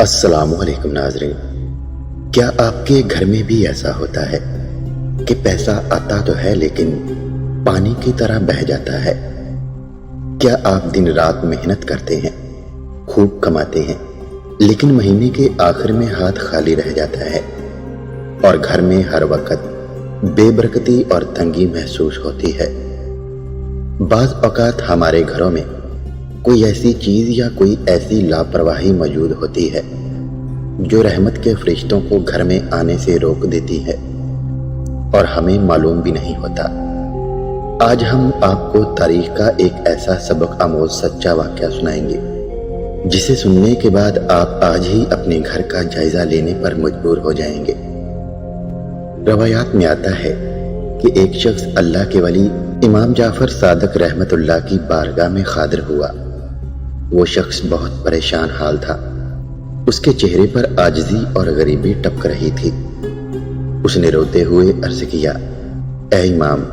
السلام علیکم ناظرین، کیا آپ کے گھر میں بھی ایسا ہوتا ہے کہ پیسہ آتا تو ہے لیکن پانی کی طرح بہہ جاتا ہے؟ کیا آپ دن رات محنت کرتے ہیں، خوب کماتے ہیں، لیکن مہینے کے آخر میں ہاتھ خالی رہ جاتا ہے اور گھر میں ہر وقت بے برکتی اور تنگی محسوس ہوتی ہے؟ بعض اوقات ہمارے گھروں میں کوئی ایسی چیز یا کوئی ایسی لاپرواہی موجود ہوتی ہے جو رحمت کے فرشتوں کو گھر میں آنے سے روک دیتی ہے اور ہمیں معلوم بھی نہیں ہوتا۔ آج ہم آپ کو تاریخ کا ایک ایسا سبق آموز سچا واقعہ سنائیں گے جسے سننے کے بعد آپ آج ہی اپنے گھر کا جائزہ لینے پر مجبور ہو جائیں گے۔ روایات میں آتا ہے کہ ایک شخص اللہ کے ولی امام جعفر صادق رحمت اللہ کی بارگاہ میں حاضر ہوا۔ وہ شخص بہت پریشان حال تھا، اس کے چہرے پر عاجزی اور غریبی ٹپک رہی تھی۔ اس نے روتے ہوئے عرض کیا، اے امام،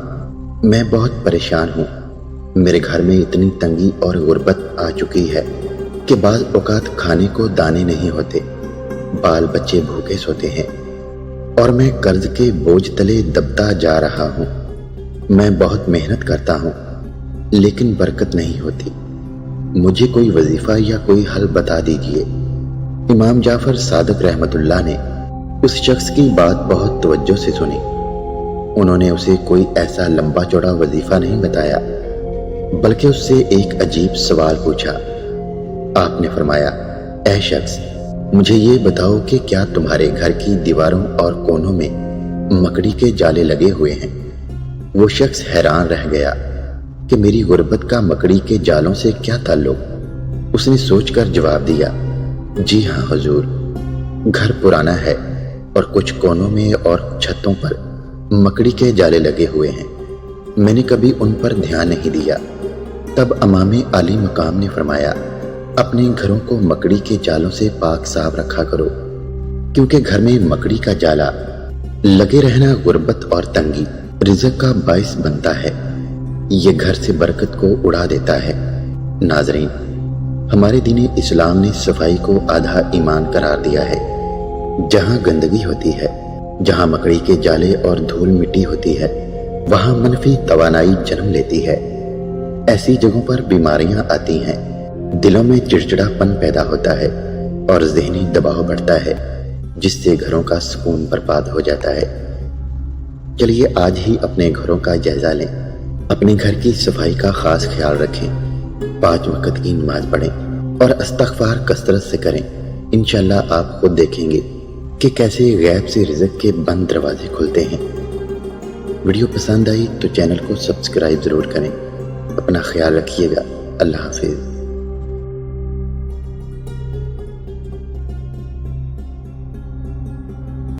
میں بہت پریشان ہوں، میرے گھر میں اتنی تنگی اور غربت آ چکی ہے کہ بعض اوقات کھانے کو دانے نہیں ہوتے، بال بچے بھوکے سوتے ہیں اور میں قرض کے بوجھ تلے دبتا جا رہا ہوں۔ میں بہت محنت کرتا ہوں لیکن برکت نہیں ہوتی، مجھے کوئی وظیفہ یا کوئی حل بتا دیجئے۔ امام جعفر صادق رحمت اللہ نے اس شخص کی بات بہت توجہ سے سنی۔ انہوں نے اسے کوئی ایسا لمبا چوڑا وظیفہ نہیں بتایا بلکہ اس سے ایک عجیب سوال پوچھا۔ آپ نے فرمایا، اے شخص، مجھے یہ بتاؤ کہ کیا تمہارے گھر کی دیواروں اور کونوں میں مکڑی کے جالے لگے ہوئے ہیں؟ وہ شخص حیران رہ گیا کہ میری غربت کا مکڑی کے جالوں سے کیا تعلق؟ اس نے سوچ کر جواب دیا، جی ہاں حضور، گھر پرانا ہے اور کچھ کونوں میں اور چھتوں پر مکڑی کے جالے لگے ہوئے ہیں، میں نے کبھی ان پر دھیان نہیں دیا۔ تب امام عالی مقام نے فرمایا، اپنے گھروں کو مکڑی کے جالوں سے پاک صاف رکھا کرو، کیونکہ گھر میں مکڑی کا جالا لگے رہنا غربت اور تنگی رزق کا باعث بنتا ہے، یہ گھر سے برکت کو اڑا دیتا ہے۔ ناظرین، ہمارے دین اسلام نے صفائی کو آدھا ایمان قرار دیا ہے۔ جہاں گندگی ہوتی ہے، جہاں مکڑی کے جالے اور دھول مٹی ہوتی ہے، وہاں منفی توانائی جنم لیتی ہے۔ ایسی جگہوں پر بیماریاں آتی ہیں، دلوں میں چڑچڑاپن پیدا ہوتا ہے اور ذہنی دباؤ بڑھتا ہے، جس سے گھروں کا سکون برباد ہو جاتا ہے۔ چلیے آج ہی اپنے گھروں کا جائزہ لیں، اپنے گھر کی صفائی کا خاص خیال رکھیں، 5 وقت کی نماز پڑھیں اور استغفار کثرت سے کریں۔ انشاءاللہ آپ خود دیکھیں گے کہ کیسے غیب سے رزق کے بند دروازے کھلتے ہیں۔ ویڈیو پسند آئی تو چینل کو سبسکرائب ضرور کریں۔ اپنا خیال رکھیے گا۔ اللہ حافظ۔